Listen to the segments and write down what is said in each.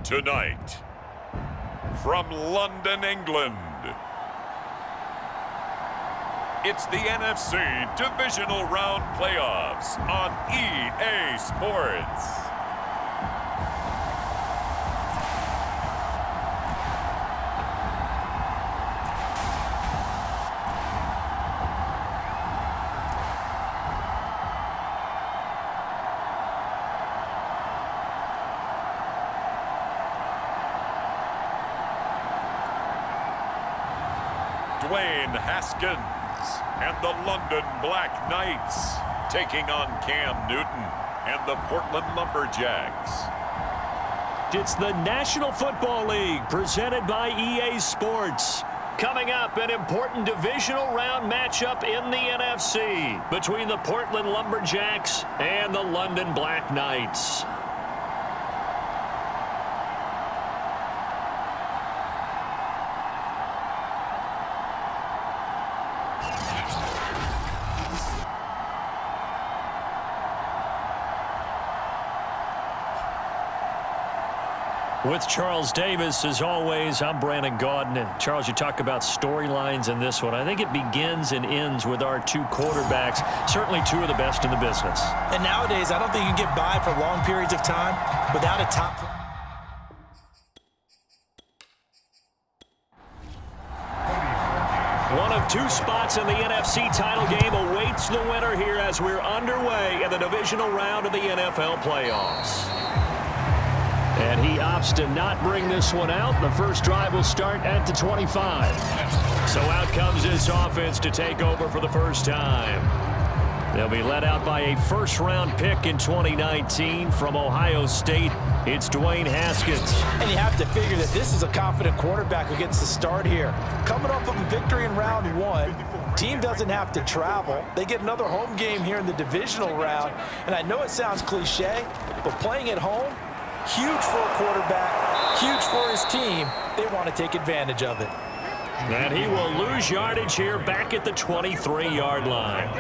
Tonight, from London, England, it's the NFC Divisional Round Playoffs on EA Sports. Dwayne Haskins and the London Black Knights taking on Cam Newton and the Portland Lumberjacks. It's the National Football League presented by EA Sports. Coming up, an important divisional round matchup in the NFC between the Portland Lumberjacks and the London Black Knights. With Charles Davis, as always, I'm Brandon Gaudin. Charles, you talk about storylines in this one. I think it begins and ends with our two quarterbacks, certainly two of the best in the business. And nowadays, I don't think you can get by for long periods of time without a top. One of two spots in the NFC title game awaits the winner here as we're underway in the divisional round of the NFL playoffs. And he opts to not bring this one out. The first drive will start at the 25. So out comes this offense to take over for the first time. They'll be led out by a first-round pick in 2019 from Ohio State. It's Dwayne Haskins. And you have to figure that this is a confident quarterback who gets the start here. Coming off of a victory in round one, team doesn't have to travel. They get another home game here in the divisional round. And I know it sounds cliche, but playing at home, huge for a quarterback, huge for his team. They want to take advantage of it. And he will lose yardage here back at the 23-yard line.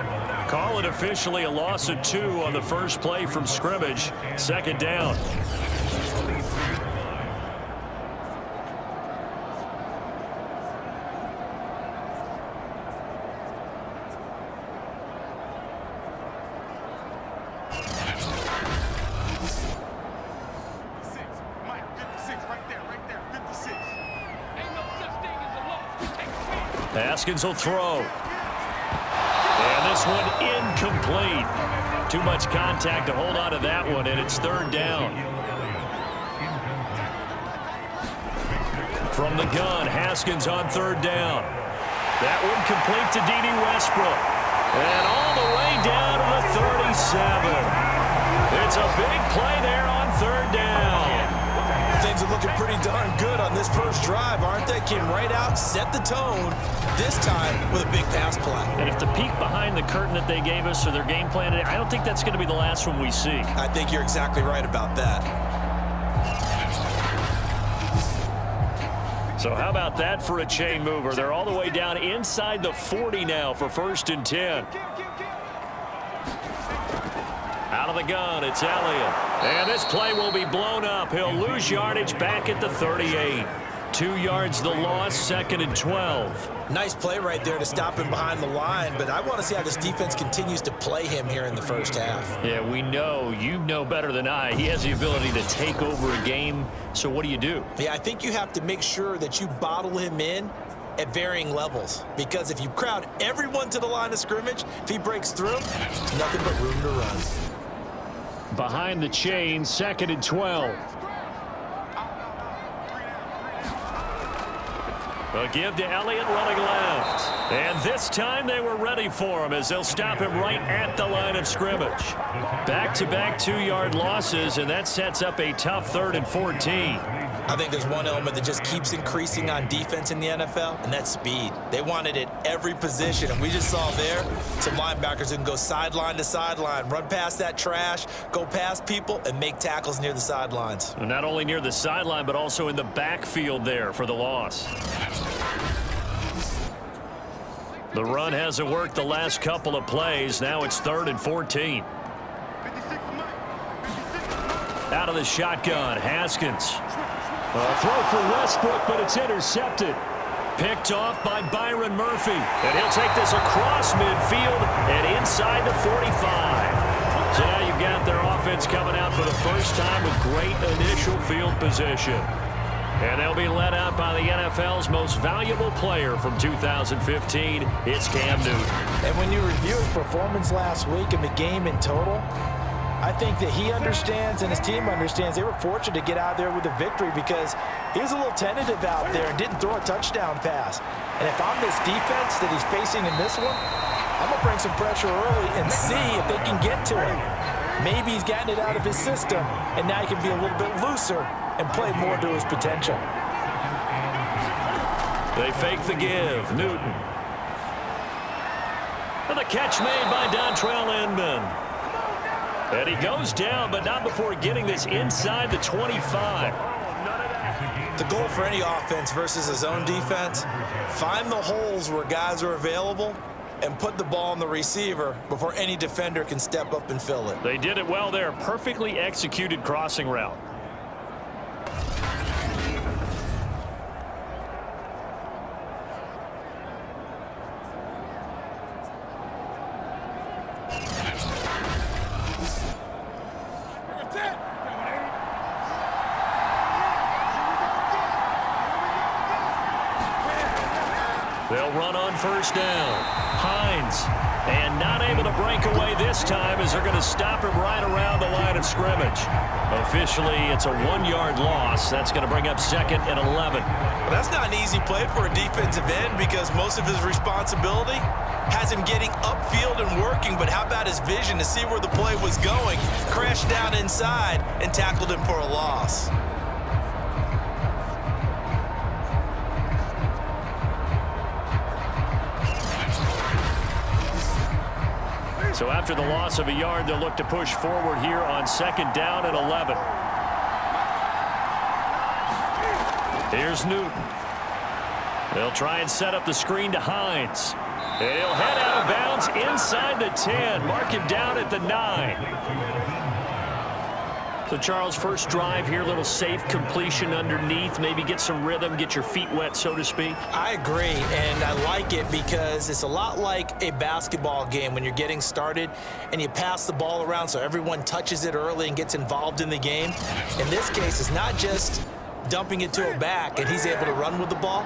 Call it officially a loss of 2 on the first play from scrimmage. Second down. Haskins will throw. And this one incomplete. Too much contact to hold on to that one, and it's third down. From the gun, Haskins on third down. That one complete to D.D. Westbrook. And all the way down to the 37. It's a big play there on third down. Things are looking pretty darn good on this first drive, aren't they? Came right out, set the tone, this time with a big pass play. And if the peek behind the curtain that they gave us or their game plan, I don't think that's going to be the last one we see. I think you're exactly right about that. So how about that for a chain mover? They're all the way down inside the 40 now for first and 10. Out of the gun, it's Elliott. And this play will be blown up. He'll lose yardage back at the 38. 2 yards the loss, second and 12. Nice play right there to stop him behind the line, but I want to see how this defense continues to play him here in the first half. Yeah, we know. You know better than I. He has the ability to take over a game, so what do you do? Yeah, I think you have to make sure that you bottle him in at varying levels, because if you crowd everyone to the line of scrimmage, if he breaks through, there's nothing but room to run. Behind the chain, second and 12. A give to Elliott running left. And this time they were ready for him as they'll stop him right at the line of scrimmage. Back-to-back 2-yard losses, and that sets up a tough third and 14. I think there's one element that just keeps increasing on defense in the NFL, and that's speed. They want it at every position, and we just saw there some linebackers who can go sideline to sideline, run past that trash, go past people, and make tackles near the sidelines. And not only near the sideline, but also in the backfield there for the loss. The run hasn't worked the last couple of plays. Now it's third and 14. Out of the shotgun, Haskins. A throw for Westbrook, but it's intercepted. Picked off by Byron Murphy. And he'll take this across midfield and inside the 45. So now you've got their offense coming out for the first time with great initial field position. And they'll be led out by the NFL's most valuable player from 2015. It's Cam Newton. And when you review his performance last week and the game in total, I think that he understands and his team understands they were fortunate to get out there with a victory because he was a little tentative out there and didn't throw a touchdown pass. And if I'm this defense that he's facing in this one, I'm going to bring some pressure early and see if they can get to him. Maybe he's gotten it out of his system, and now he can be a little bit looser and play more to his potential. They fake the give. Newton. And the catch made by Dontrell Inman. And he goes down, but not before getting this inside the 25. The goal for any offense versus his own defense, find the holes where guys are available and put the ball on the receiver before any defender can step up and fill it. They did it well there. Perfectly executed crossing route. They'll run on first down. Hines. And not able to break away this time as they're going to stop him right around the line of scrimmage. Officially, it's a 1-yard loss. That's going to bring up 2nd and 11. Well, that's not an easy play for a defensive end because most of his responsibility has him getting upfield and working, but how about his vision to see where the play was going, crashed down inside, and tackled him for a loss. So after the loss of a yard, they'll look to push forward here on 2nd down and 11. Here's Newton. They'll try and set up the screen to Hines. And he'll head out of bounds inside the 10. Mark him down at the 9. So, Charles, first drive here, little safe completion underneath. Maybe get some rhythm, get your feet wet, so to speak. I agree, and I like it because it's a lot like a basketball game when you're getting started and you pass the ball around so everyone touches it early and gets involved in the game. In this case, it's not just dumping it to a back and he's able to run with the ball,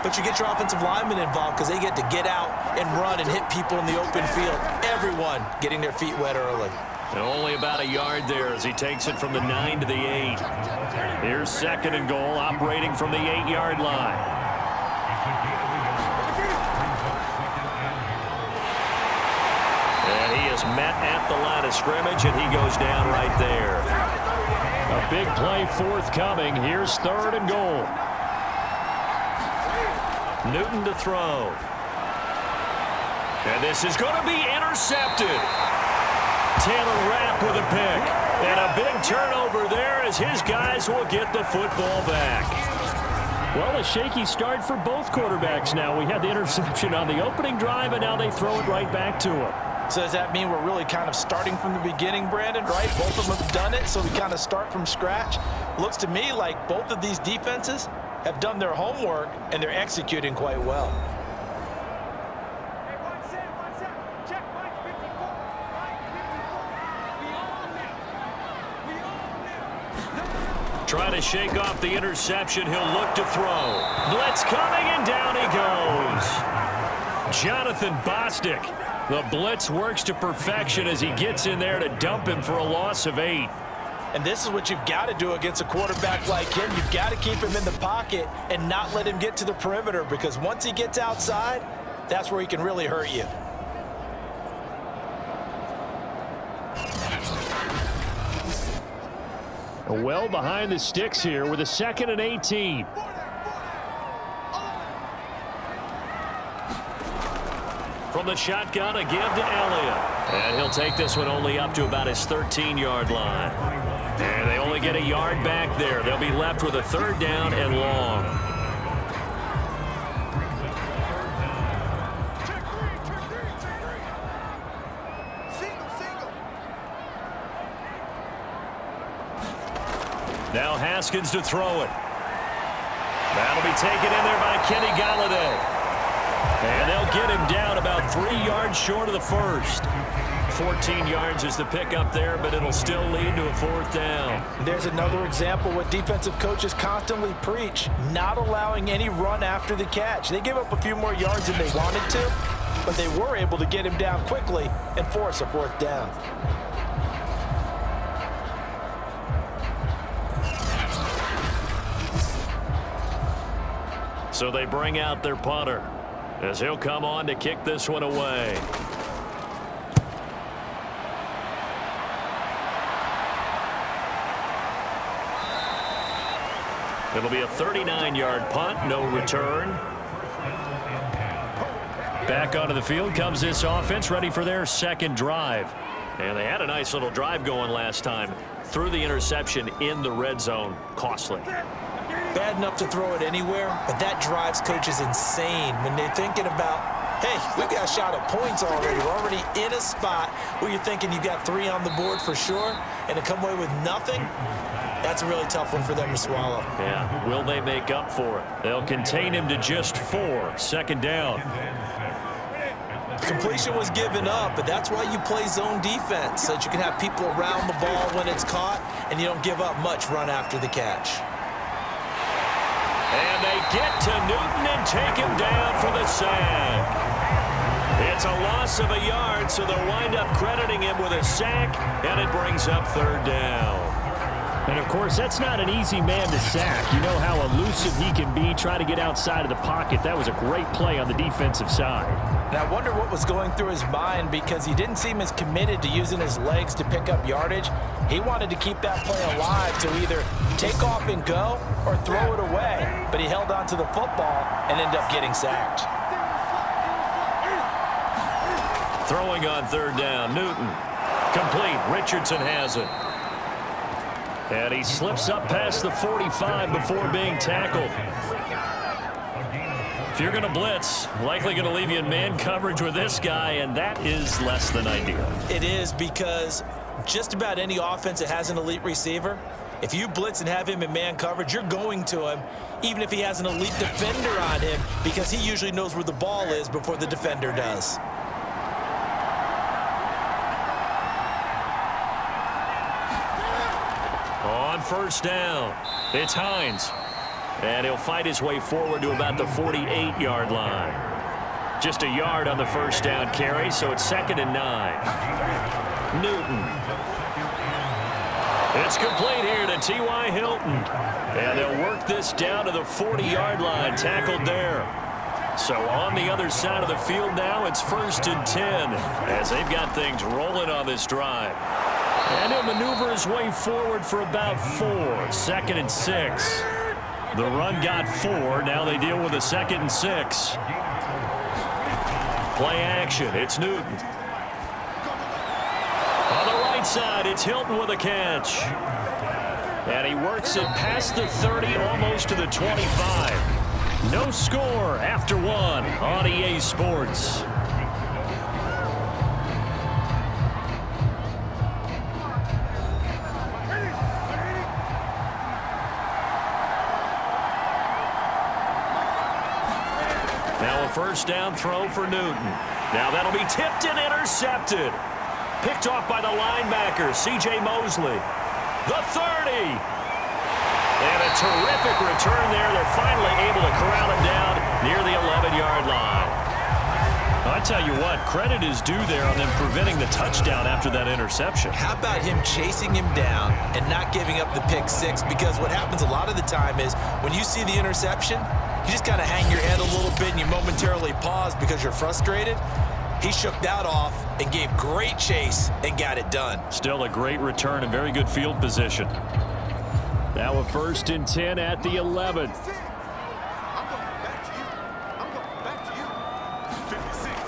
but you get your offensive linemen involved because they get to get out and run and hit people in the open field. Everyone getting their feet wet early. And only about a yard there as he takes it from the 9 to the 8. Here's 2nd and goal, operating from the 8-yard line. And he is met at the line of scrimmage, and he goes down right there. A big play forthcoming. Here's 3rd and goal. Newton to throw. And this is going to be intercepted. Taylor Rapp with a pick. And a big turnover there as his guys will get the football back. Well, a shaky start for both quarterbacks now. We had the interception on the opening drive, and now they throw it right back to him. So does that mean we're really kind of starting from the beginning, Brandon, right? Both of them have done it, so we kind of start from scratch. Looks to me like both of these defenses have done their homework, and they're executing quite well. Trying to shake off the interception. He'll look to throw. Blitz coming, and down he goes. Jonathan Bostic. The blitz works to perfection as he gets in there to dump him for a loss of 8. And this is what you've got to do against a quarterback like him. You've got to keep him in the pocket and not let him get to the perimeter, because once he gets outside, that's where he can really hurt you. Well behind the sticks here with a 2nd and 18. From the shotgun, a give to Elliott. And he'll take this one only up to about his 13-yard line. And they only get a yard back there. They'll be left with a 3rd down and long. Now Haskins to throw it. That'll be taken in there by Kenny Galladay. And they'll get him down about 3 yards short of the first. 14 yards is the pickup there, but it'll still lead to a 4th down. There's another example what defensive coaches constantly preach, not allowing any run after the catch. They gave up a few more yards than they wanted to, but they were able to get him down quickly and force a 4th down. So they bring out their punter as he'll come on to kick this one away. It'll be a 39-yard punt, no return. Back onto the field comes this offense, ready for their second drive. And they had a nice little drive going last time. Threw the interception in the red zone. Costly. Bad enough to throw it anywhere, but that drives coaches insane when they're thinking about, hey, we got a shot at points already. We're already in a spot where you're thinking you got 3 on the board for sure, and to come away with nothing, that's a really tough one for them to swallow. Yeah, will they make up for it? They'll contain him to just 4. Second down. Completion was given up, but that's why you play zone defense, so that you can have people around the ball when it's caught, and you don't give up much run after the catch. And they get to Newton and take him down for the sack. It's a loss of a yard, so they'll wind up crediting him with a sack, and it brings up 3rd down. And, of course, that's not an easy man to sack. You know how elusive he can be, try to get outside of the pocket. That was a great play on the defensive side. And I wonder what was going through his mind, because he didn't seem as committed to using his legs to pick up yardage. He wanted to keep that play alive to either take off and go or throw it away. But he held on to the football and ended up getting sacked. Throwing on 3rd down, Newton. Complete. Richardson has it. And he slips up past the 45 before being tackled. If you're going to blitz, likely going to leave you in man coverage with this guy, and that is less than ideal. It is, because just about any offense that has an elite receiver, if you blitz and have him in man coverage, you're going to him, even if he has an elite defender on him, because he usually knows where the ball is before the defender does. On 1st down, it's Hines. And he'll fight his way forward to about the 48-yard line. Just a yard on the 1st down carry, so it's 2nd and 9. Newton. It's complete here to T.Y. Hilton. And they'll work this down to the 40-yard line, tackled there. So on the other side of the field now, it's 1st and 10, as they've got things rolling on this drive. And he'll maneuver his way forward for about 4. 2nd and 6. The run got 4. Now they deal with a 2nd and 6. Play action. It's Newton. On the right side, it's Hilton with a catch. And he works it past the 30, almost to the 25. No score after 1 on EA Sports. Now a 1st down throw for Newton. Now that'll be tipped and intercepted. Picked off by the linebacker, C.J. Mosley. The 30. And a terrific return there. They're finally able to corral him down near the 11-yard line. I tell you what, credit is due there on them preventing the touchdown after that interception. How about him chasing him down and not giving up the pick 6? Because what happens a lot of the time is when you see the interception, you just kind of hang your head a little bit and you momentarily pause because you're frustrated. He shook that off and gave great chase and got it done. Still a great return and very good field position. Now a 1st and 10 at the 11.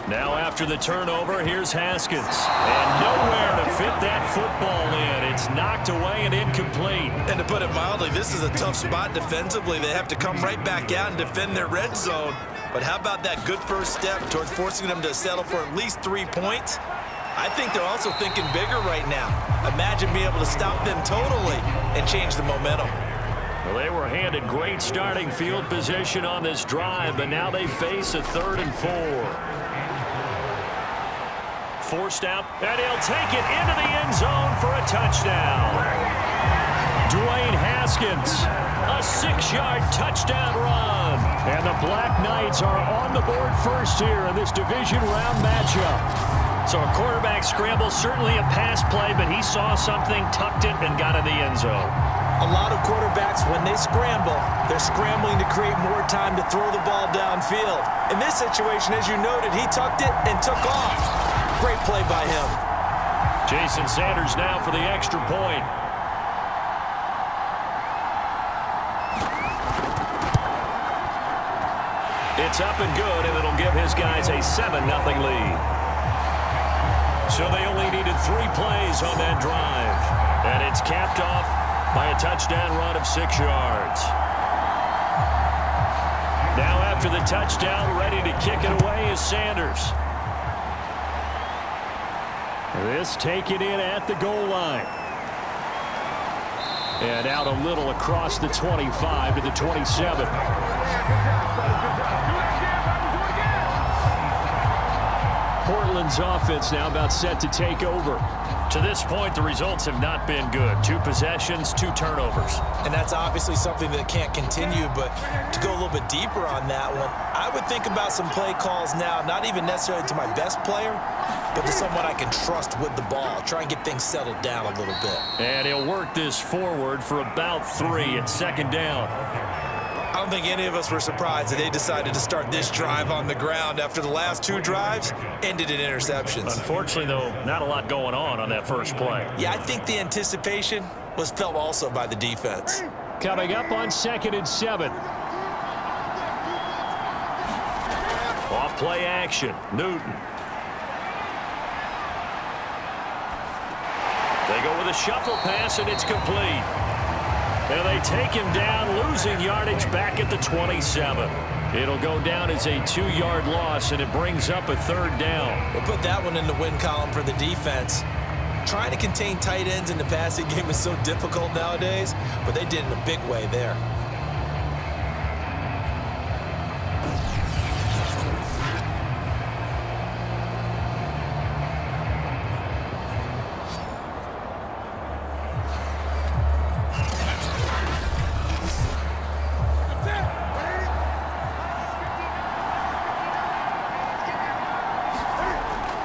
Now after the turnover, here's Haskins. And nowhere to fit that football in. It's knocked away and incomplete. And to put it mildly, this is a tough spot defensively. They have to come right back out and defend their red zone. But how about that good first step towards forcing them to settle for at least 3 points? I think they're also thinking bigger right now. Imagine being able to stop them totally and change the momentum. Well, they were handed great starting field position on this drive, but now they face a 3rd and 4. Forced out, and he'll take it into the end zone for a touchdown. Dwayne Haskins, a 6-yard touchdown run. And the Black Knights are on the board first here in this division round matchup. So a quarterback scramble, certainly a pass play, but he saw something, tucked it, and got in the end zone. A lot of quarterbacks, when they scramble, they're scrambling to create more time to throw the ball downfield. In this situation, as you noted, he tucked it and took off. Great play by him. Jason Sanders now for the extra point. It's up and good, and it'll give his guys a 7-0 lead. So they only needed 3 plays on that drive. And it's capped off by a touchdown run of 6 yards. Now after the touchdown, ready to kick it away is Sanders. This taken in at the goal line. And out a little across the 25 to the 27. Portland's offense now about set to take over. To this point, the results have not been good. 2 possessions, 2 turnovers. And that's obviously something that can't continue, but to go a little bit deeper on that one, I would think about some play calls now, not even necessarily to my best player, but to someone I can trust with the ball. Try and get things settled down a little bit. And he'll work this forward for about 3 at 2nd down. I don't think any of us were surprised that they decided to start this drive on the ground after the last 2 drives ended in interceptions. Unfortunately, though, not a lot going on that first play. Yeah, I think the anticipation was felt also by the defense. Coming up on 2nd and 7. Off play action, Newton. They go with a shuffle pass, and it's complete. And they take him down, losing yardage back at the 27. It'll go down as a 2-yard loss, and it brings up a 3rd down. We'll put that one in the win column for the defense. Trying to contain tight ends in the passing game is so difficult nowadays, but they did in a big way there.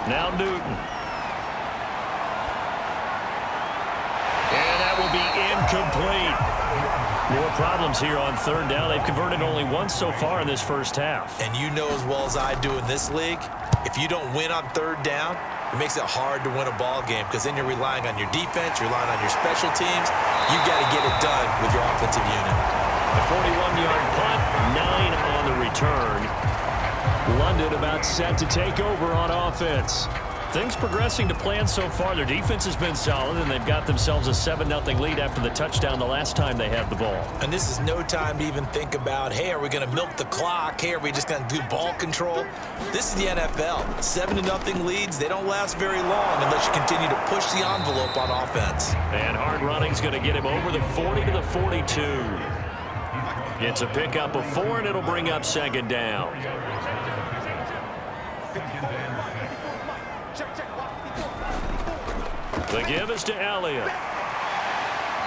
Now Newton. And that will be incomplete. More problems here on 3rd down. They've converted only once so far in this first half. And you know as well as I do in this league, if you don't win on 3rd down, it makes it hard to win a ball game because then you're relying on your defense, you're relying on your special teams. You've got to get it done with your offensive unit. A 41-yard punt, 9 on the return. London about set to take over on offense. Things progressing to plan so far. Their defense has been solid, and they've got themselves a 7-0 lead after the touchdown the last time they had the ball. And this is no time to even think about, hey, are we going to milk the clock? Hey, are we just going to do ball control? This is the NFL. 7-0 leads, they don't last very long unless you continue to push the envelope on offense. And hard running's going to get him over the 40 to the 42. It's a pickup of 4, and it'll bring up 2nd down. The give is to Elliott.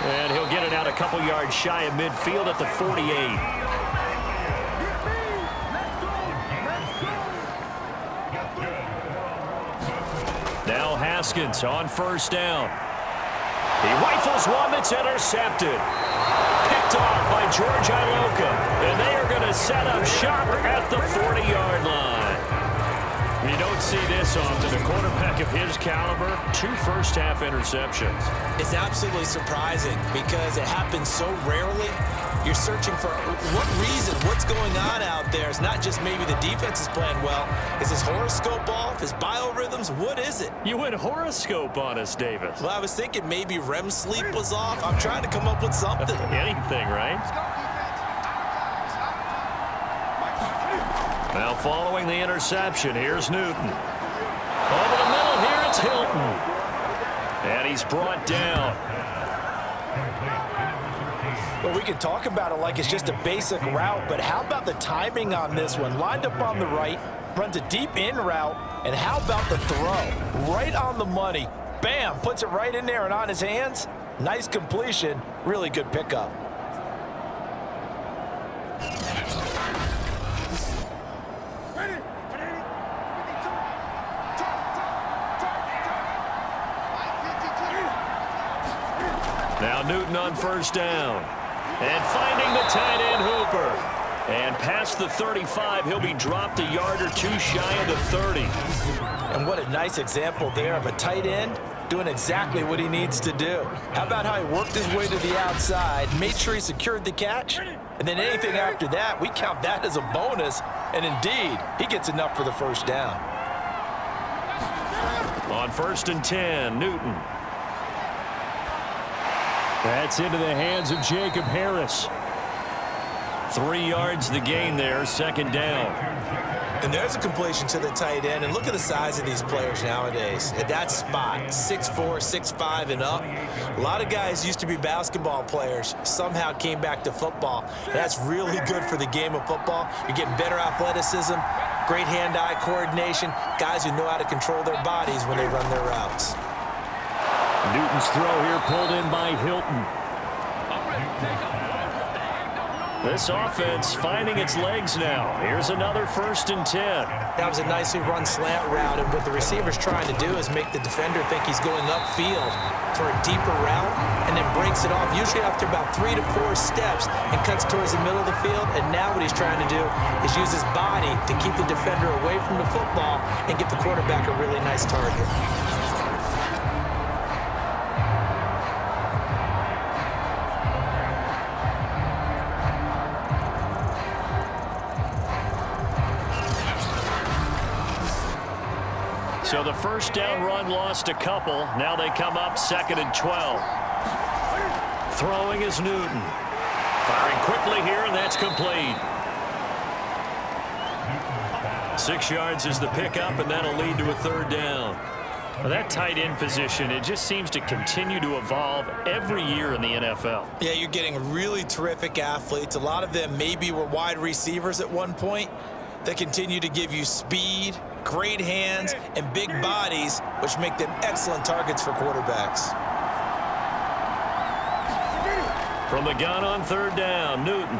And he'll get it out a couple yards shy of midfield at the 48. Now Haskins on 1st down. He rifles one that's intercepted. Picked off by George Iloka. And they are going to set up shop at the 40-yard line. You don't see this often. A quarterback of his caliber, 2 first-half interceptions. It's absolutely surprising because it happens so rarely. You're searching for what reason, what's going on out there. It's not just maybe the defense is playing well. Is his horoscope off? His biorhythms? What is it? You went horoscope on us, Davis. Well, I was thinking maybe REM sleep was off. I'm trying to come up with something. Anything, right? Now following the interception, here's Newton. Over the middle here, it's Hilton. And he's brought down. Well, we can talk about it like it's just a basic route, but how about the timing on this one? Lined up on the right, runs a deep in route, and how about the throw? Right on the money. Bam, puts it right in there and on his hands. Nice completion, really good pickup. Now Newton on first down. And finding the tight end Hooper. And past the 35, he'll be dropped a yard or two shy of the 30. And what a nice example there of a tight end doing exactly what he needs to do. How about how he worked his way to the outside, made sure he secured the catch, and then anything after that, we count that as a bonus. And indeed, he gets enough for the first down. On 1st and 10, Newton. That's into the hands of Jacob Harris. 3 yards the gain there, 2nd down. And there's a completion to the tight end. And look at the size of these players nowadays. At that spot, 6'4", 6'5", and up. A lot of guys used to be basketball players, somehow came back to football. And that's really good for the game of football. You're getting better athleticism, great hand-eye coordination, guys who know how to control their bodies when they run their routes. Newton's throw here pulled in by Hilton. This offense finding its legs now. Here's another 1st and 10. That was a nicely run slant route, and what the receiver's trying to do is make the defender think he's going upfield for a deeper route, and then breaks it off, usually after about 3 to 4 steps, and cuts towards the middle of the field. And now what he's trying to do is use his body to keep the defender away from the football and get the quarterback a really nice target. So the first down run lost a couple. Now they come up 2nd and 12. Throwing is Newton. Firing quickly here, and that's complete. 6 yards is the pickup, and that'll lead to a 3rd down. Well, that tight end position, it just seems to continue to evolve every year in the NFL. Yeah, you're getting really terrific athletes. A lot of them maybe were wide receivers at one point that continue to give you speed, great hands, and big bodies, which make them excellent targets for quarterbacks. From the gun on 3rd down, Newton.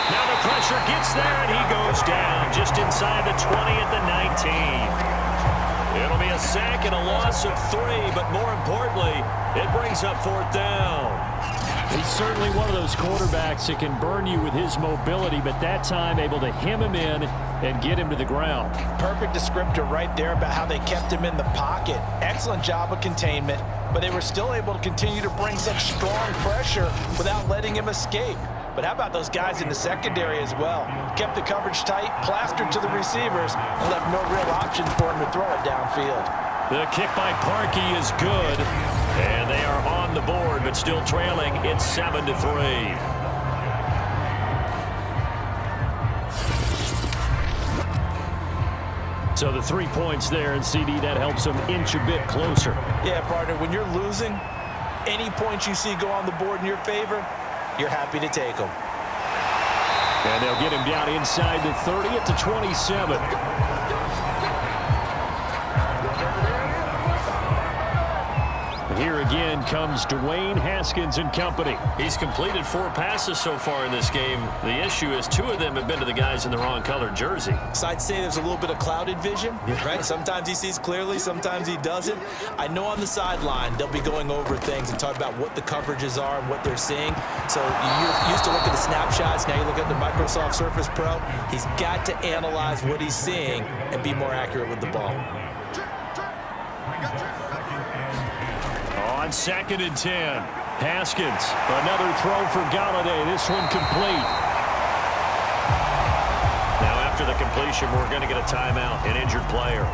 Now the pressure gets there, and he goes down just inside the 20 at the 19. It'll be a sack and a loss of 3, but more importantly, it brings up 4th down. He's certainly one of those quarterbacks that can burn you with his mobility, but that time able to hem him in and get him to the ground. Perfect descriptor right there about how they kept him in the pocket. Excellent job of containment, but they were still able to continue to bring such strong pressure without letting him escape. But how about those guys in the secondary as well? Kept the coverage tight, plastered to the receivers, and left no real options for him to throw it downfield. The kick by Parkey is good, and they are on the board, but still trailing. It's 7-3. So the 3 points there, and CD, that helps them inch a bit closer. Yeah, partner, when you're losing, any points you see go on the board in your favor, you're happy to take them. And they'll get him down inside the 30 at the 27. Here again comes Dwayne Haskins and company. He's completed 4 passes so far in this game. The issue is 2 of them have been to the guys in the wrong colored jersey. So I'd say there's a little bit of clouded vision, right? Sometimes he sees clearly, sometimes he doesn't. I know on the sideline they'll be going over things and talk about what the coverages are and what they're seeing. So you used to look at the snapshots, now you look at the Microsoft Surface Pro. He's got to analyze what he's seeing and be more accurate with the ball. On 2nd and 10, Haskins. Another throw for Galladay. This one complete. Now after the completion, we're going to get a timeout, an injured player.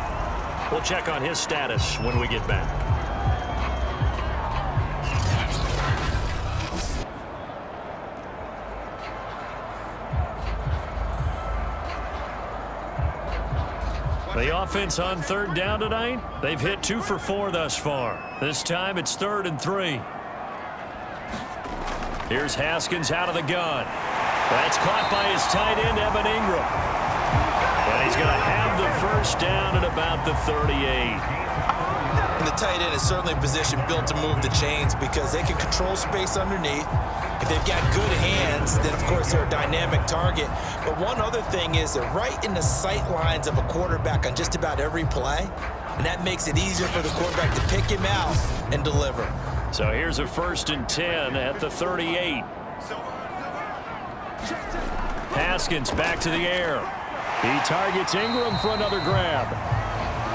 We'll check on his status when we get back. The offense on third down tonight, they've hit 2 for 4 thus far. This time it's 3rd and 3. Here's Haskins out of the gun. That's caught by his tight end, Evan Ingram. And he's going to have the first down at about the 38. And the tight end is certainly a position built to move the chains because they can control space underneath. If they've got good hands, then, of course, they're a dynamic target. But one other thing is they're right in the sight lines of a quarterback on just about every play, and that makes it easier for the quarterback to pick him out and deliver. So here's a 1st and 10 at the 38. Haskins back to the air. He targets Ingram for another grab.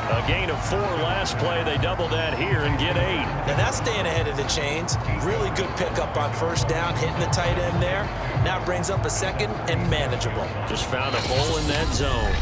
A gain of 4 last play. They double that here and get 8. Now that's staying ahead of the chains. Really good pickup on first down, hitting the tight end there. Now brings up a 2nd and manageable. Just found a hole in that zone.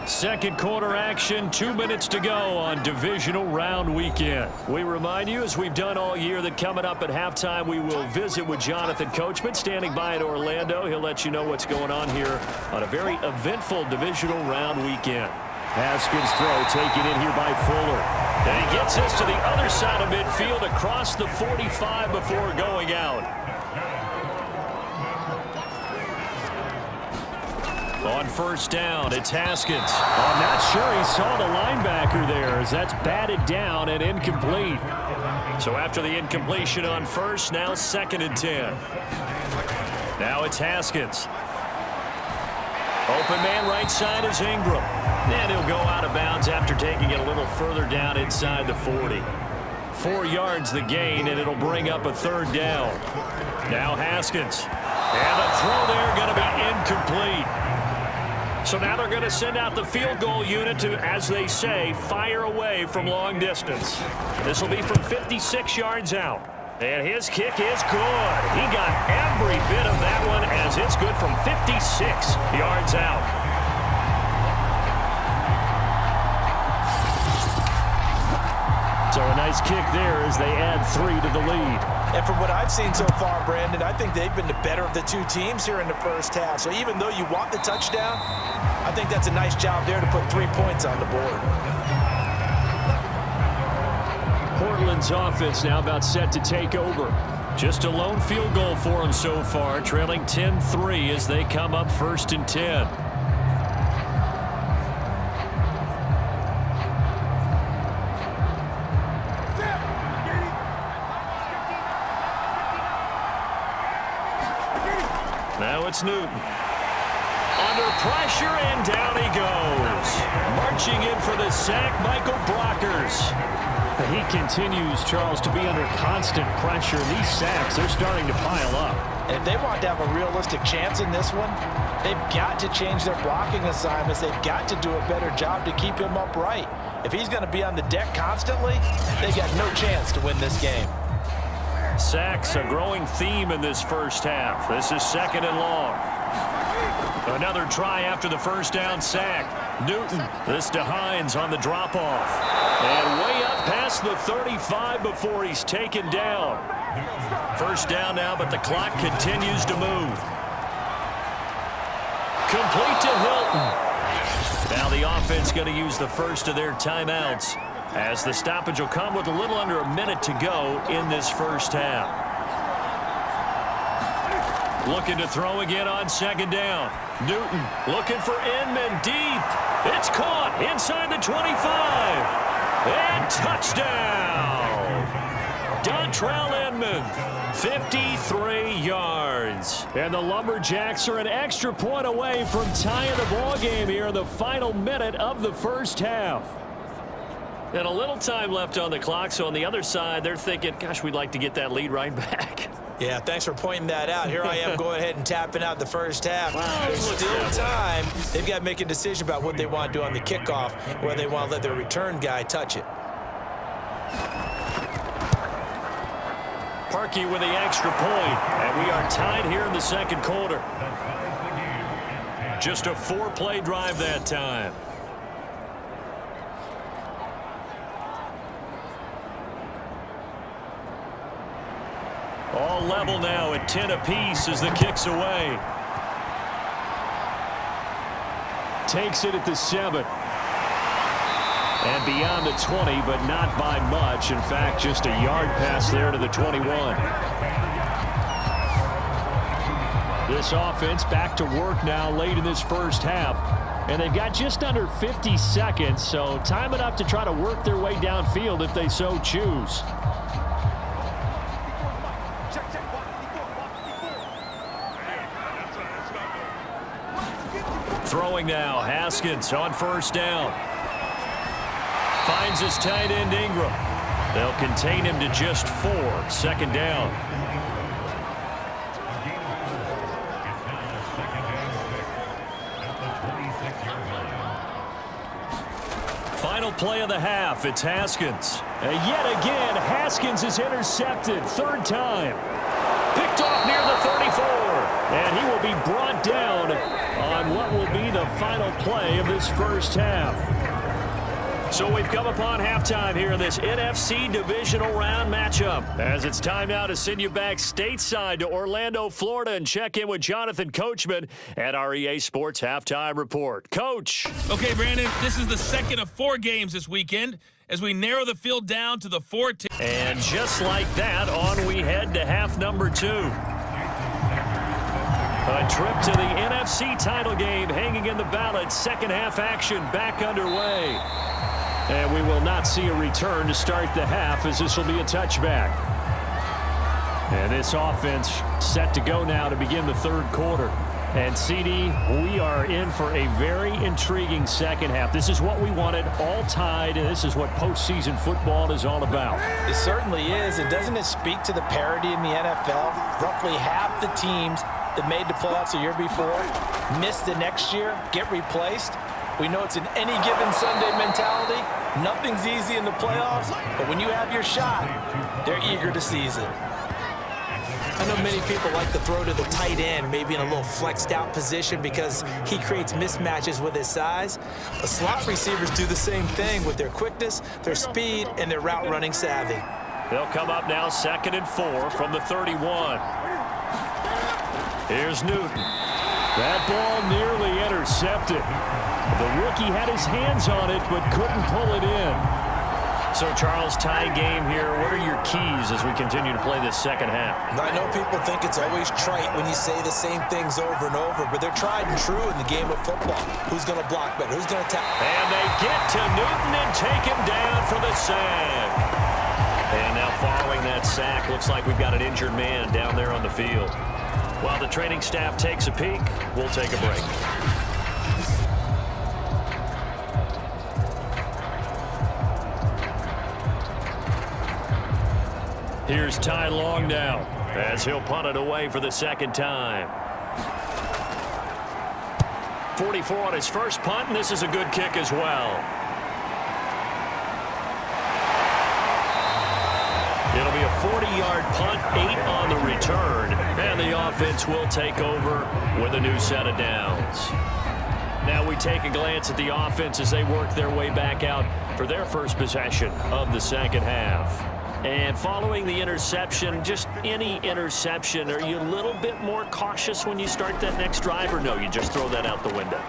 Second quarter action, 2 minutes to go on Divisional Round Weekend. We remind you, as we've done all year, that coming up at halftime, we will visit with Jonathan Coachman, standing by in Orlando. He'll let you know what's going on here on a very eventful Divisional Round Weekend. Haskins throw taken in here by Fuller. And he gets us to the other side of midfield across the 45 before going out. On first down, it's Haskins. I'm not sure he saw the linebacker there as that's batted down and incomplete. So after the incompletion on first, now 2nd and 10. Now it's Haskins. Open man right side is Ingram. And he'll go out of bounds after taking it a little further down inside the 40. 4 yards the gain, and it'll bring up a 3rd down. Now Haskins. And the throw there going to be incomplete. So now they're going to send out the field goal unit to, as they say, fire away from long distance. This will be from 56 yards out. And his kick is good. He got every bit of that one as it's good from 56 yards out. So a nice kick there as they add 3 to the lead. And from what I've seen so far, Brandon, I think they've been the better of the 2 teams here in the first half. So even though you want the touchdown, I think that's a nice job there to put 3 points on the board. Portland's offense now about set to take over. Just a lone field goal for them so far, trailing 10-3 as they come up 1st and 10. Now it's Newton. Under pressure, and down he goes. Marching in for the sack, Michael Brockers. He continues, Charles, to be under constant pressure. These sacks, they're starting to pile up. And if they want to have a realistic chance in this one, they've got to change their blocking assignments. They've got to do a better job to keep him upright. If he's going to be on the deck constantly, they got no chance to win this game. Sacks, a growing theme in this first half. This is 2nd and long. Another try after the first down sack. Newton, this to Hines on the drop-off. And way up past the 35 before he's taken down. First down now, but the clock continues to move. Complete to Hilton. Now the offense going to use the first of their timeouts, as the stoppage will come with a little under a minute to go in this first half. Looking to throw again on 2nd down. Newton looking for Inman deep. It's caught inside the 25. And touchdown. Dontrell Inman, 53 yards. And the Lumberjacks are an extra point away from tying the ball game here in the final minute of the first half. And a little time left on the clock, so on the other side, they're thinking, gosh, we'd like to get that lead right back. Yeah, thanks for pointing that out. Here I am going ahead and tapping out the first half. Wow, There's still time. They've got to make a decision about what they want to do on the kickoff, whether they want to let their return guy touch it. Parkey with the extra point, and we are tied here in the second quarter. Just a 4-play drive that time. All level now at 10 apiece as the kick's away. Takes it at the 7. And beyond the 20, but not by much. In fact, just a yard pass there to the 21. This offense back to work now late in this first half. And they've got just under 50 seconds, so time enough to try to work their way downfield if they so choose. Throwing now, Haskins on first down. Finds his tight end Ingram. They'll contain him to just 4. Second down. Final play of the half. It's Haskins. And yet again, Haskins is intercepted. Third time. Picked off near the 34. And he will be brought down on what will be the final play of this first half. So we've come upon halftime here in this NFC Divisional Round matchup. As it's time now to send you back stateside to Orlando, Florida, and check in with Jonathan Coachman at our EA Sports Halftime Report. Coach. Okay, Brandon, this is the second of 4 games this weekend as we narrow the field down to the 4 teams. And just like that, on we head to half number 2. A trip to the NFC title game hanging in the balance. Second half action back underway. And we will not see a return to start the half, as this will be a touchback. And this offense set to go now to begin the third quarter. And CD, we are in for a very intriguing second half. This is what we wanted, all tied, and this is what postseason football is all about. It certainly is, and doesn't it speak to the parity in the NFL? Roughly half the teams that made the playoffs the year before miss the next year, get replaced. We know it's an any given Sunday mentality. Nothing's easy in the playoffs, but when you have your shot, they're eager to seize it. I know many people like to throw to the tight end, maybe in a little flexed out position because he creates mismatches with his size. But slot receivers do the same thing with their quickness, their speed, and their route running savvy. They'll come up now 2nd and 4 from the 31. Here's Newton. That ball nearly intercepted. The rookie had his hands on it but couldn't pull it in. So, Charles, tie game here. What are your keys as we continue to play this second half? I know people think it's always trite when you say the same things over and over, but they're tried and true in the game of football. Who's going to block better? Who's going to tackle? And they get to Newton and take him down for the sack. And now following that sack, looks like we've got an injured man down there on the field. While the training staff takes a peek, we'll take a break. Here's Ty Long now as he'll punt it away for the second time. 44 on his first punt, and this is a good kick as well. It'll be a 40-yard punt, 8 on the return, and the offense will take over with a new set of downs. Now we take a glance at the offense as they work their way back out for their first possession of the second half. And following the interception, just any interception, are you a little bit more cautious when you start that next drive, or no, you just throw that out the window?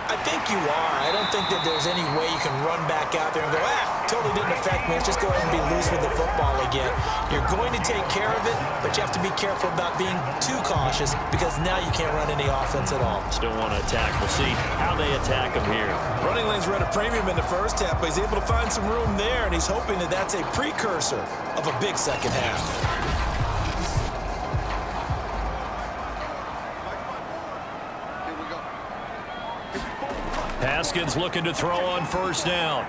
I think you are. I don't think that there's any way you can run back out there and go, totally didn't affect me. Let's just go ahead and be loose with the football again. You're going to take care of it, but you have to be careful about being too cautious because now you can't run any offense at all. Still want to attack. We'll see how they attack him here. Running lanes were at a premium in the first half, but he's able to find some room there, and he's hoping that that's a precursor of a big second half. Haskins looking to throw on first down.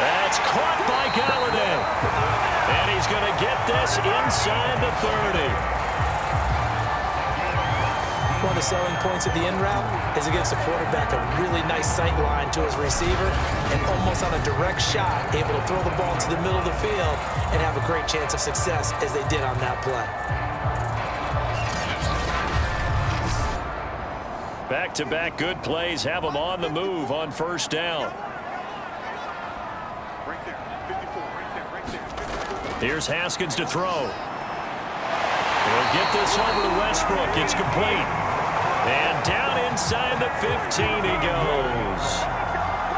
That's caught by Galladay. And he's going to get this inside the 30. One of the selling points of the in route is it gives the quarterback a really nice sight line to his receiver and almost on a direct shot able to throw the ball to the middle of the field and have a great chance of success as they did on that play. Back-to-back good plays have them on the move on first down. Here's Haskins to throw. He'll get this over to Westbrook. It's complete. And down inside the 15 he goes.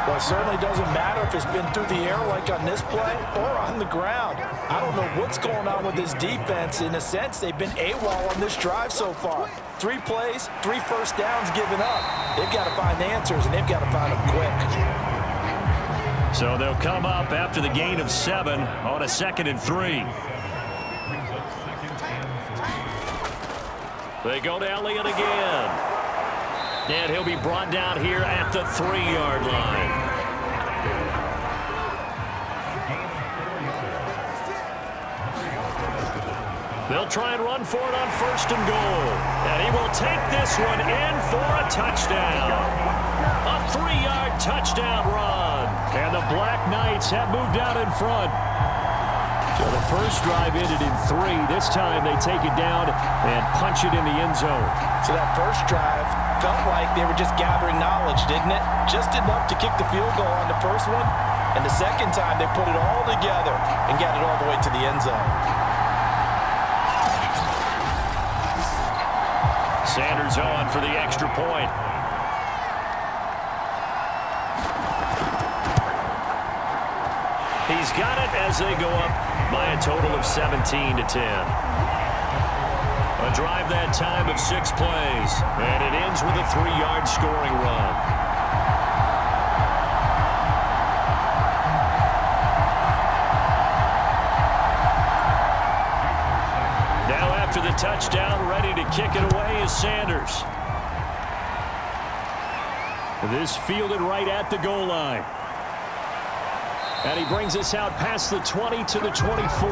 Well, it certainly doesn't matter if it's been through the air like on this play or on the ground. I don't know what's going on with this defense. In a sense, they've been AWOL on this drive so far. 3 plays, 3 first downs given up. They've got to find the answers, and they've got to find them quick. So they'll come up after the gain of 7 on a 2nd and 3. They go to Elliott again. And he'll be brought down here at the 3-yard line. They'll try and run for it on 1st and goal. And he will take this one in for a touchdown. A 3-yard touchdown run. And the Black Knights have moved out in front. So the first drive ended in 3. This time they take it down and punch it in the end zone. So that first drive felt like they were just gathering knowledge, didn't it? Just enough to kick the field goal on the first one. And the second time they put it all together and got it all the way to the end zone. Sanders on for the extra point. He's got it as they go up by a total of 17-10. A drive that time of 6 plays, and it ends with a 3-yard scoring run. Now after the touchdown, ready to kick it away is Sanders. This fielded right at the goal line. And he brings us out past the 20 to the 24.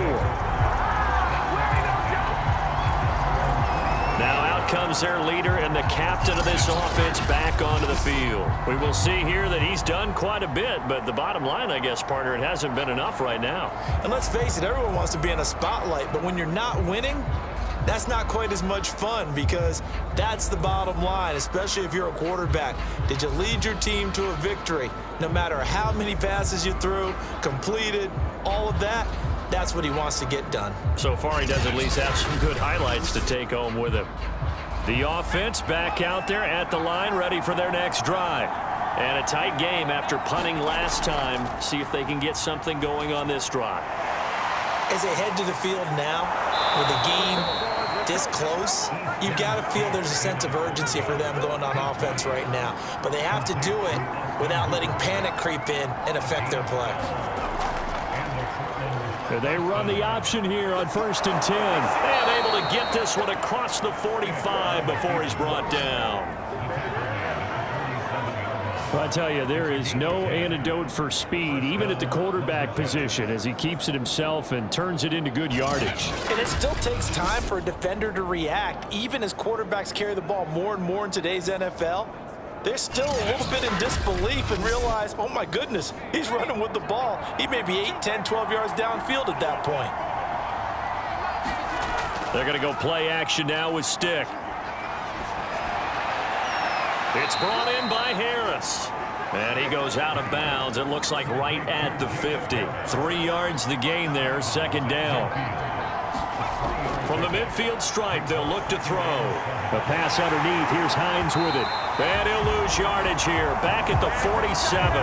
Now out comes their leader and the captain of this offense back onto the field. We will see here that he's done quite a bit, but the bottom line, I guess, partner, it hasn't been enough right now. And let's face it, everyone wants to be in a spotlight, but when you're not winning, that's not quite as much fun, because that's the bottom line, especially if you're a quarterback. Did you lead your team to a victory? No matter how many passes you threw, completed, all of that, that's what he wants to get done. So far, he does at least have some good highlights to take home with him. The offense back out there at the line, ready for their next drive. And a tight game after punting last time. See if they can get something going on this drive. As they head to the field now, with the game this close, you've got to feel there's a sense of urgency for them going on offense right now. But they have to do it without letting panic creep in and affect their play. They run the option here on 1st and 10. And able to get this one across the 45 before he's brought down. Well, I tell you, there is no antidote for speed, even at the quarterback position, as he keeps it himself and turns it into good yardage. And it still takes time for a defender to react. Even as quarterbacks carry the ball more and more in today's NFL, they're still a little bit in disbelief and realize, oh my goodness, he's running with the ball. He may be 8, 10, 12 yards downfield at that point. They're going to go play action now with Stick. It's brought in by Harris. And he goes out of bounds. It looks like right at the 50. 3 yards the gain there, 2nd down. From the midfield stripe, they'll look to throw. The pass underneath. Here's Hines with it. And he'll lose yardage here. Back at the 47.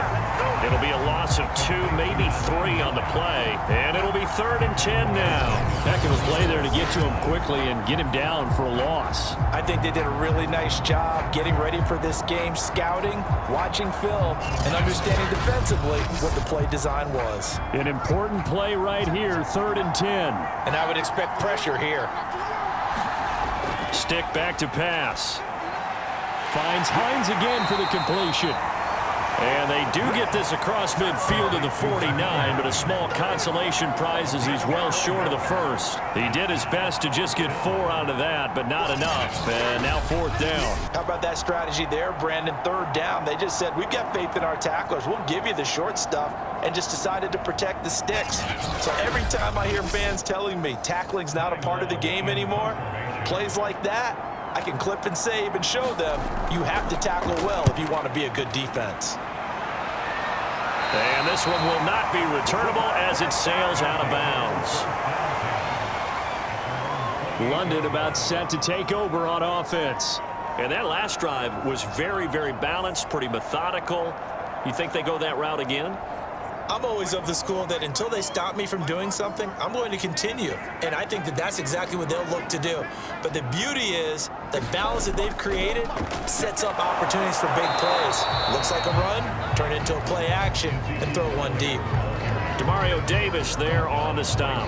It'll be a loss of 2, maybe 3 on the play. And it'll be 3rd and 10 now. Heck of a play there to get to him quickly and get him down for a loss. I think they did a really nice job getting ready for this game, scouting, watching film, and understanding defensively what the play design was. An important play right here, 3rd and 10. And I would expect pressure here. Stick back to pass. Finds Hines again for the completion. And they do get this across midfield to the 49, but a small consolation prize as he's well short of the first. He did his best to just get 4 out of that, but not enough. And now 4th down. How about that strategy there, Brandon? 3rd down. They just said, we've got faith in our tacklers. We'll give you the short stuff, and just decided to protect the sticks. So every time I hear fans telling me tackling's not a part of the game anymore, plays like that, I can clip and save and show them you have to tackle well if you want to be a good defense. And this one will not be returnable as it sails out of bounds. London about set to take over on offense. And that last drive was very, very balanced, pretty methodical. You think they go that route again? I'm always of the school that until they stop me from doing something, I'm going to continue. And I think that that's exactly what they'll look to do. But the beauty is the balance that they've created sets up opportunities for big plays. Looks like a run, turn it into a play action, and throw one deep. Demario Davis there on the stop.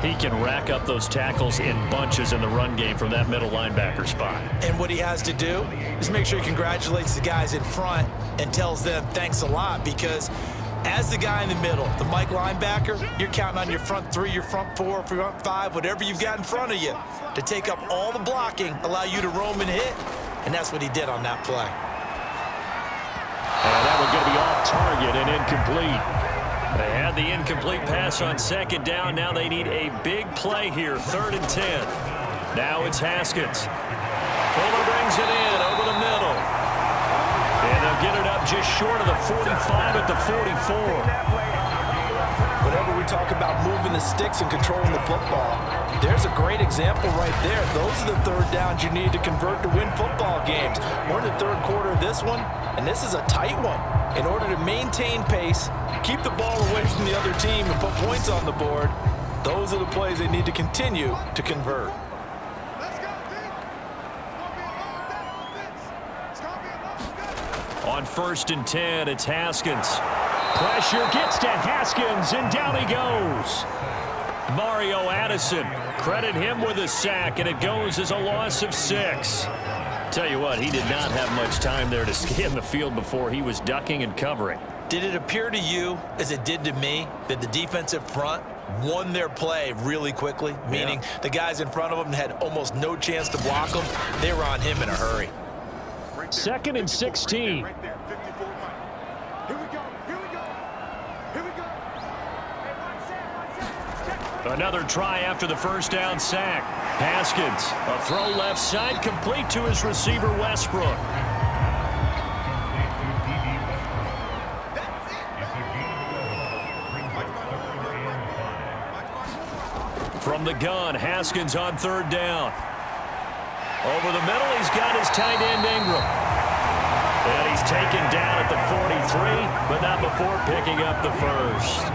He can rack up those tackles in bunches in the run game from that middle linebacker spot. And what he has to do is make sure he congratulates the guys in front and tells them thanks a lot, because as the guy in the middle, the Mike linebacker, you're counting on your front three, your front four, front five, whatever you've got in front of you to take up all the blocking, allow you to roam and hit, and that's what he did on that play. And that one's going to be off target and incomplete. They had the incomplete pass on second down. Now they need a big play here, 3rd and 10. Now it's Haskins. Fuller brings it in over the middle. And they'll get it up just short of the 45 at the 44. Whenever we talk about moving the sticks and controlling the football, there's a great example right there. Those are the third downs you need to convert to win football games. We're in the third quarter of this one, and this is a tight one. In order to maintain pace, keep the ball away from the other team, and put points on the board, those are the plays they need to continue to convert. On 1st and 10, it's Haskins. Pressure gets to Haskins, and down he goes. Mario Addison, credit him with a sack, and it goes as a loss of 6. Tell you what, he did not have much time there to scan the field before he was ducking and covering. Did it appear to you, as it did to me, that the defensive front won their play really quickly? Meaning the guys in front of them had almost no chance to block them. They were on him in a hurry. 2nd and 16. Another try after the first down sack. Haskins, a throw left side, complete to his receiver, Westbrook. From the gun, Haskins on 3rd down. Over the middle, he's got his tight end, Ingram. And he's taken down at the 43, but not before picking up the first.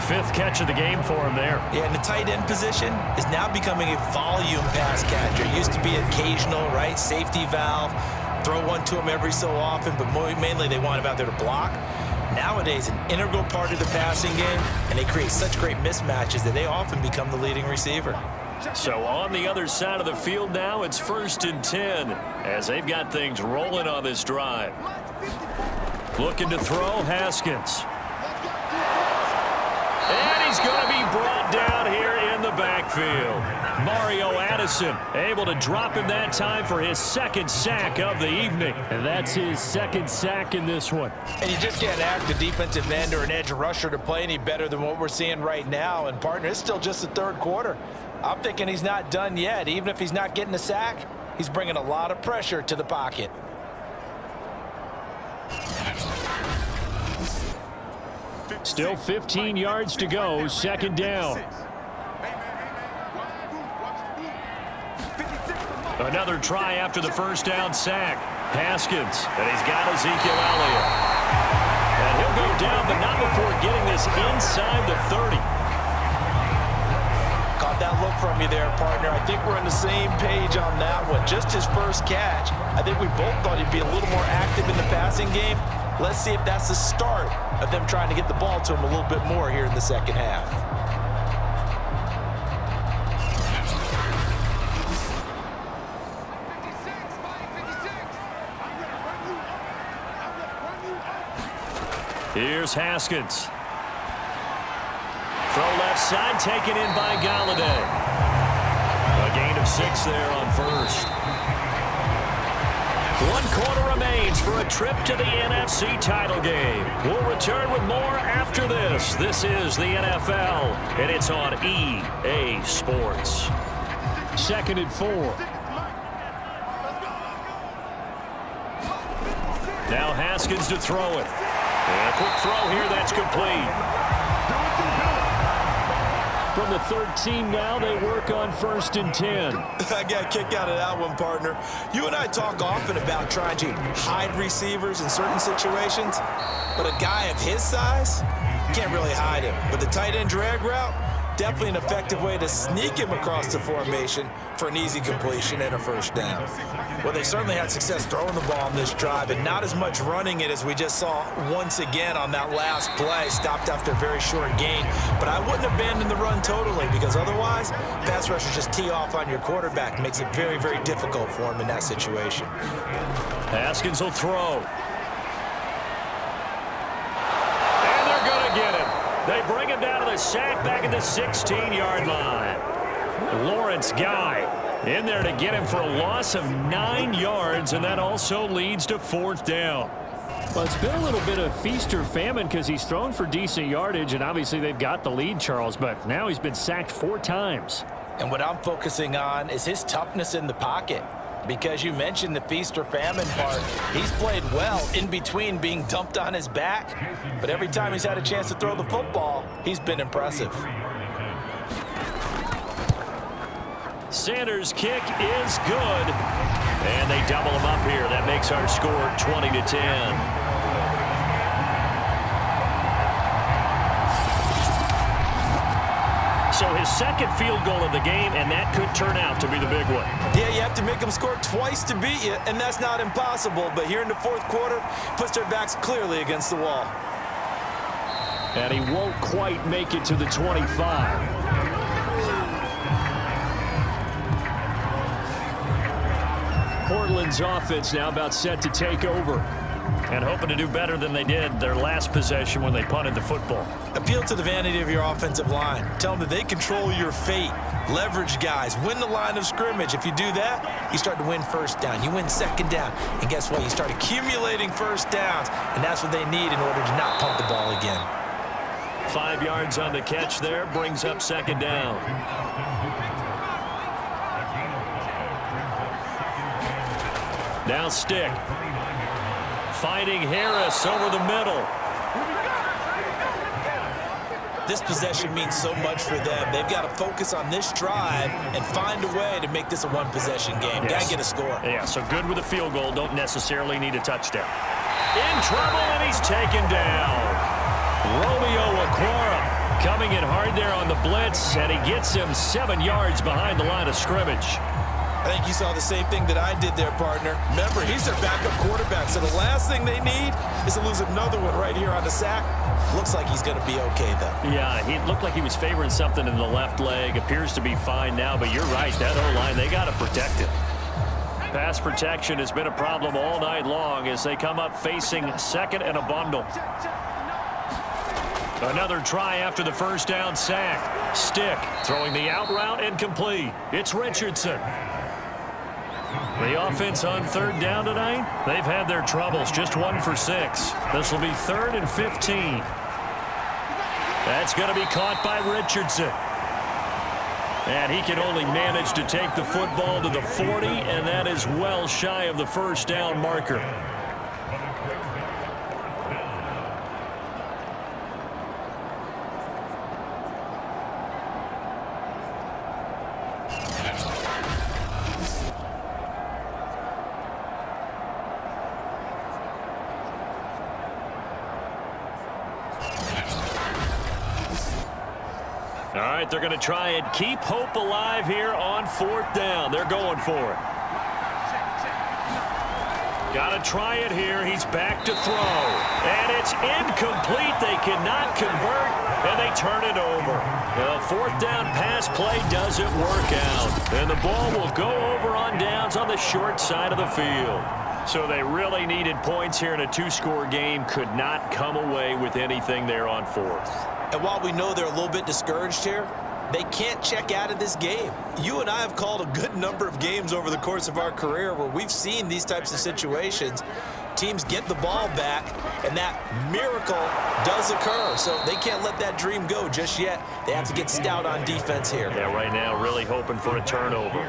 5th catch of the game for him there. Yeah, and the tight end position is now becoming a volume pass catcher. It used to be occasional, right? Safety valve. Throw one to him every so often, but mainly they want him out there to block. Nowadays, an integral part of the passing game, and they create such great mismatches that they often become the leading receiver. So on the other side of the field now, it's 1st and 10 as they've got things rolling on this drive. Looking to throw, Haskins. And he's going to be brought down here in the backfield. Mario Addison able to drop him that time for his 2nd sack of the evening. And that's his 2nd sack in this one. And you just can't ask a defensive end or an edge rusher to play any better than what we're seeing right now. And, partner, it's still just the 3rd quarter. I'm thinking he's not done yet. Even if he's not getting a sack, he's bringing a lot of pressure to the pocket. Still 15 yards to go, 2nd down. Another try after the first down sack. Haskins, and he's got Ezekiel Elliott. And he'll go down, but not before getting this inside the 30. Caught that look from you there, partner. I think we're on the same page on that one. Just his first catch. I think we both thought he'd be a little more active in the passing game. Let's see if that's the start of them trying to get the ball to him a little bit more here in the second half. Here's Haskins. Throw left side, taken in by Galladay. A gain of 6 there on 1st. 1 quarter remains for a trip to the NFC title game. We'll return with more after this. This is the NFL, and it's on EA Sports. 2nd and 4. Now Haskins to throw it. And a quick throw here that's complete. From the 13 now. They work on 1st and 10. I got a kick out of that one, partner. You and I talk often about trying to hide receivers in certain situations, but a guy of his size can't really hide him. But the tight end drag route, definitely an effective way to sneak him across the formation for an easy completion and a 1st down. Well, they certainly had success throwing the ball on this drive, and not as much running it as we just saw once again on that last play. Stopped after a very short gain, but I wouldn't abandon the run totally, because otherwise, pass rushers just tee off on your quarterback. Makes it very, very difficult for him in that situation. Haskins will throw. And they're going to get him. They bring him down to the sack back at the 16-yard line. Lawrence Guy in there to get him for a loss of 9 yards, and that also leads to 4th down. Well, it's been a little bit of feast or famine because he's thrown for decent yardage, and obviously they've got the lead, Charles, but now he's been sacked 4 times. And what I'm focusing on is his toughness in the pocket. Because you mentioned the feast or famine part, he's played well in between being dumped on his back. But every time he's had a chance to throw the football, he's been impressive. Sanders' kick is good. And they double him up here. That makes our score 20-10. So his second field goal of the game, and that could turn out to be the big one. Yeah, you have to make them score twice to beat you, and that's not impossible. But here in the 4th quarter, puts their backs clearly against the wall. And he won't quite make it to the 25. Portland's offense now about set to take over. And hoping to do better than they did their last possession when they punted the football. Appeal to the vanity of your offensive line. Tell them that they control your fate. Leverage guys. Win the line of scrimmage. If you do that, you start to win 1st down. You win 2nd down. And guess what? You start accumulating 1st downs. And that's what they need in order to not punt the ball again. 5 yards on the catch there. Brings up 2nd down. Now Stick. Finding Harris over the middle. This possession means so much for them. They've got to focus on this drive and find a way to make this a one-possession game. Yes. Got to get a score. Yeah, so good with a field goal. Don't necessarily need a touchdown. In trouble, and he's taken down. Romeo Okwara coming in hard there on the blitz, and he gets him 7 yards behind the line of scrimmage. I think you saw the same thing that I did there, partner. Remember, he's their backup quarterback, so the last thing they need is to lose another one right here on the sack. Looks like he's going to be okay, though. Yeah, he looked like he was favoring something in the left leg. Appears to be fine now, but you're right. That O-line, they got to protect him. Pass protection has been a problem all night long as they come up facing 2nd and a bundle. Another try after the 1st down sack. Stick throwing the out route incomplete. It's Richardson. The offense on 3rd down tonight, they've had their troubles. Just 1 for 6. This will be 3rd and 15. That's going to be caught by Richardson. And he can only manage to take the football to the 40, and that is well shy of the 1st down marker. All right, they're going to try and keep hope alive here on 4th down. They're going for it. Got to try it here. He's back to throw. And it's incomplete. They cannot convert, and they turn it over. The 4th down pass play doesn't work out. And the ball will go over on downs on the short side of the field. So they really needed points here in a 2-score game. Could not come away with anything there on 4th. And while we know they're a little bit discouraged here, they can't check out of this game. You and I have called a good number of games over the course of our career where we've seen these types of situations. Teams get the ball back, and that miracle does occur. So they can't let that dream go just yet. They have to get stout on defense here. Yeah, right now really hoping for a turnover.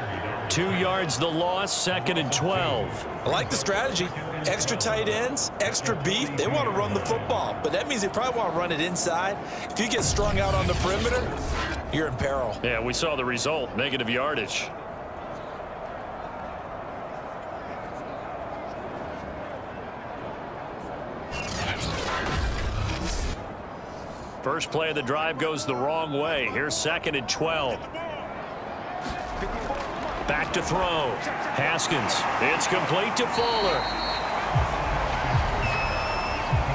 2 yards the loss, 2nd and 12. I like the strategy. Extra tight ends, extra beef, they want to run the football. But that means they probably want to run it inside. If you get strung out on the perimeter, you're in peril. Yeah, we saw the result, negative yardage. First play of the drive goes the wrong way. Here's 2nd and 12. Back to throw. Haskins. It's complete to Fuller.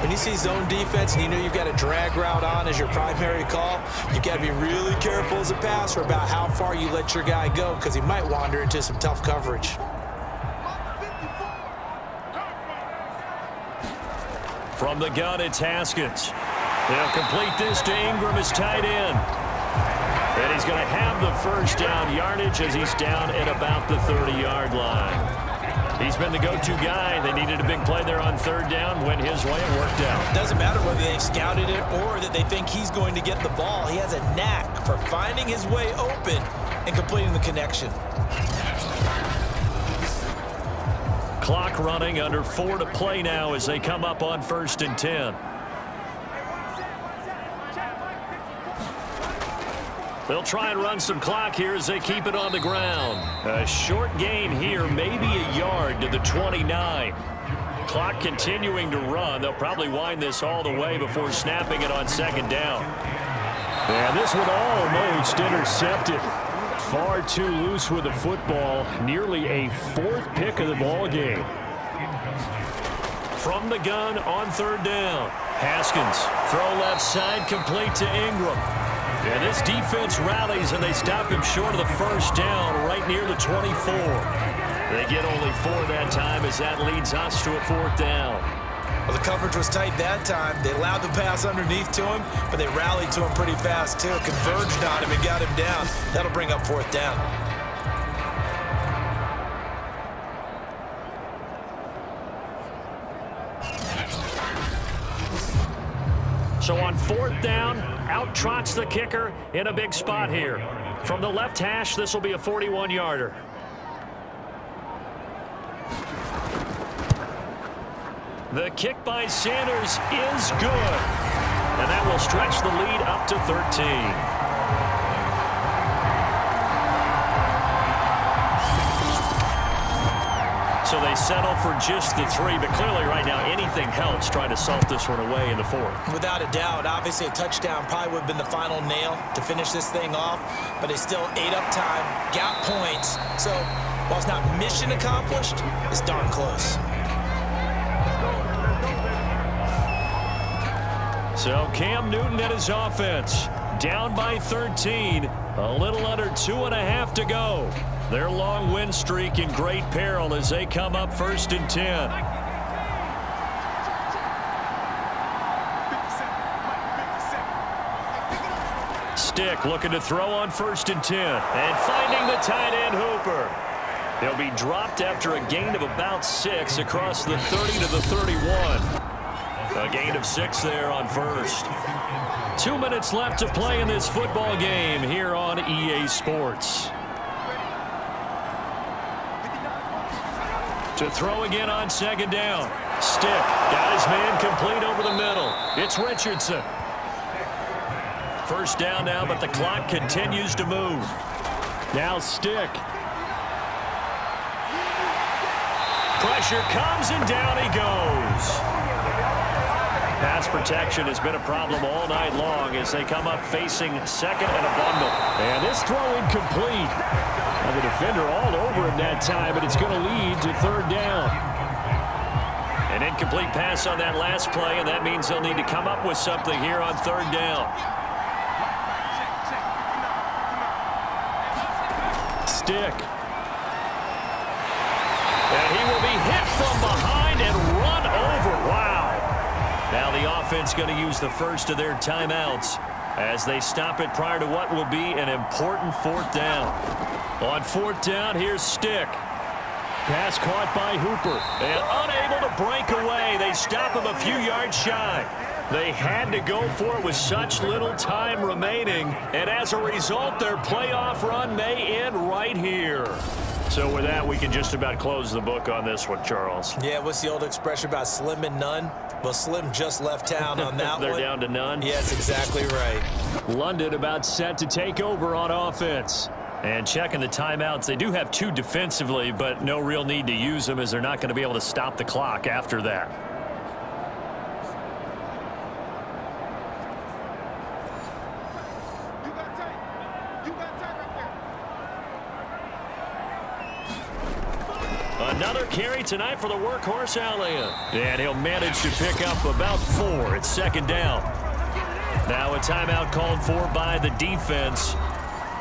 When you see zone defense and you know you've got a drag route on as your primary call, you've got to be really careful as a passer about how far you let your guy go because he might wander into some tough coverage. From the gun, it's Haskins. He'll complete this to Ingram as tight end. And he's going to have the first down yardage as he's down at about the 30-yard line. He's been the go-to guy. They needed a big play there on 3rd down. Went his way and worked out. Doesn't matter whether they scouted it or that they think he's going to get the ball. He has a knack for finding his way open and completing the connection. Clock running, under 4 to play now as they come up on 1st and 10. They'll try and run some clock here as they keep it on the ground. A short gain here, maybe a yard to the 29. Clock continuing to run. They'll probably wind this all the way before snapping it on 2nd down. And this one almost intercepted. Far too loose with the football. Nearly a 4th pick of the ball game. From the gun on 3rd down. Haskins, throw left side, complete to Ingram. And this defense rallies, and they stop him short of the first down right near the 24. They get only 4 that time as that leads us to a 4th down. Well, the coverage was tight that time. They allowed the pass underneath to him, but they rallied to him pretty fast, too. Converged on him and got him down. That'll bring up 4th down. So on 4th down, out trots the kicker in a big spot here. From the left hash, this will be a 41-yarder. The kick by Sanders is good. And that will stretch the lead up to 13. So they settle for just the 3, but clearly right now anything helps trying to salt this one away in the 4th. Without a doubt, obviously a touchdown probably would have been the final nail to finish this thing off, but they still ate up time, got points. So while it's not mission accomplished, it's darn close. So Cam Newton and his offense down by 13, a little under 2.5 to go. Their long win streak in great peril as they come up 1st and 10. Stick looking to throw on 1st and 10. And finding the tight end Hooper. They'll be dropped after a gain of about 6 across the 30 to the 31. A gain of 6 there on 1st. 2 minutes left to play in this football game here on EA Sports. To throw again on 2nd down. Stick got his man complete over the middle. It's Richardson. First down now, but the clock continues to move. Now Stick. Pressure comes and down he goes. Pass protection has been a problem all night long as they come up facing 2nd and a bundle. And this throw incomplete. Now the defender all over him that time, but it's going to lead to 3rd down. An incomplete pass on that last play, and that means they'll need to come up with something here on 3rd down. Stick. And he will be hit from behind and run over. Wow. Now the offense going to use the first of their timeouts as they stop it prior to what will be an important 4th down. On 4th down, here's Stick. Pass caught by Hooper. And unable to break away. They stop him a few yards shy. They had to go for it with such little time remaining. And as a result, their playoff run may end right here. So with that, we can just about close the book on this one, Charles. Yeah, what's the old expression about slim and none? Well, Slim just left town on that They're one. down to none? Yes, exactly right. London about set to take over on offense. And checking the timeouts, they do have 2 defensively, but no real need to use them as they're not going to be able to stop the clock after that. Another carry tonight for the workhorse Allen. And he'll manage to pick up about 4. It's second down. Now a timeout called for by the defense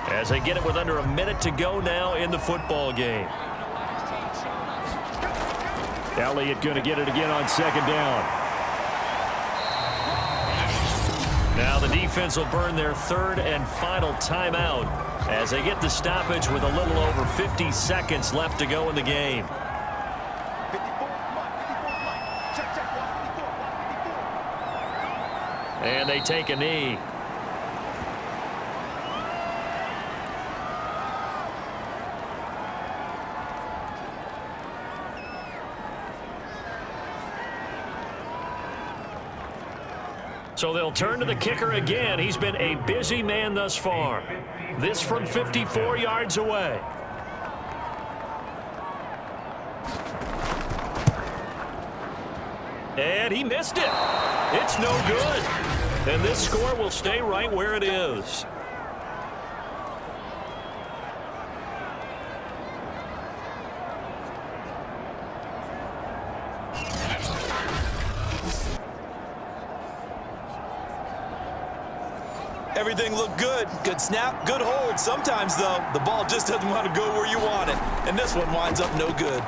as they get it with under a minute to go now in the football game. Elliott going to get it again on second down. Now the defense will burn their 3rd and final timeout as they get the stoppage with a little over 50 seconds left to go in the game. And they take a knee. So they'll turn to the kicker again. He's been a busy man thus far. This from 54 yards away. And he missed it. It's no good. And this score will stay right where it is. Everything looked good. Good snap, good hold. Sometimes, though, the ball just doesn't want to go where you want it. And this one winds up no good.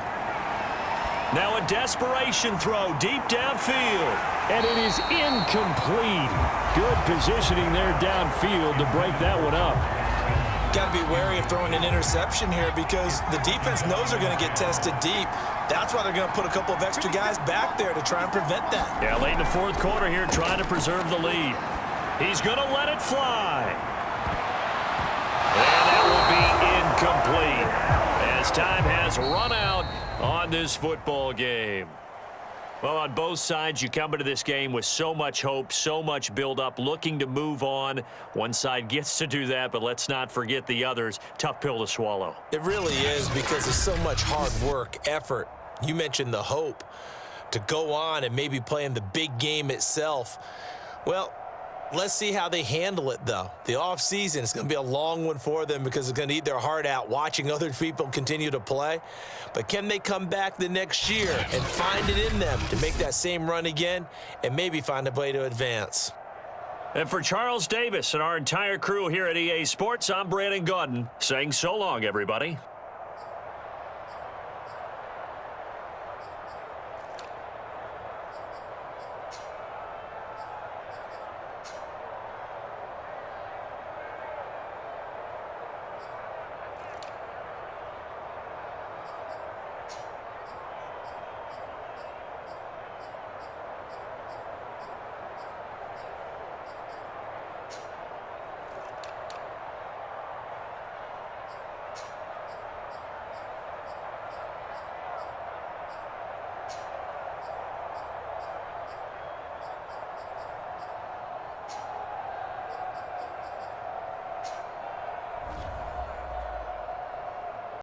Now a desperation throw deep downfield. And it is incomplete. Good positioning there downfield to break that one up. Got to be wary of throwing an interception here because the defense knows they're going to get tested deep. That's why they're going to put a couple of extra guys back there to try and prevent that. Yeah, late in the 4th quarter here trying to preserve the lead. He's going to let it fly. And that will be incomplete as time has run out on this football game. Well, on both sides, you come into this game with so much hope, so much build-up, looking to move on. One side gets to do that, but let's not forget the others. Tough pill to swallow. It really is because there's so much hard work, effort. You mentioned the hope to go on and maybe play in the big game itself. Well, let's see how they handle it, though. The offseason is going to be a long one for them because it's going to eat their heart out watching other people continue to play. But can they come back the next year and find it in them to make that same run again and maybe find a way to advance? And for Charles Davis and our entire crew here at EA Sports, I'm Brandon Gaudin saying so long, everybody.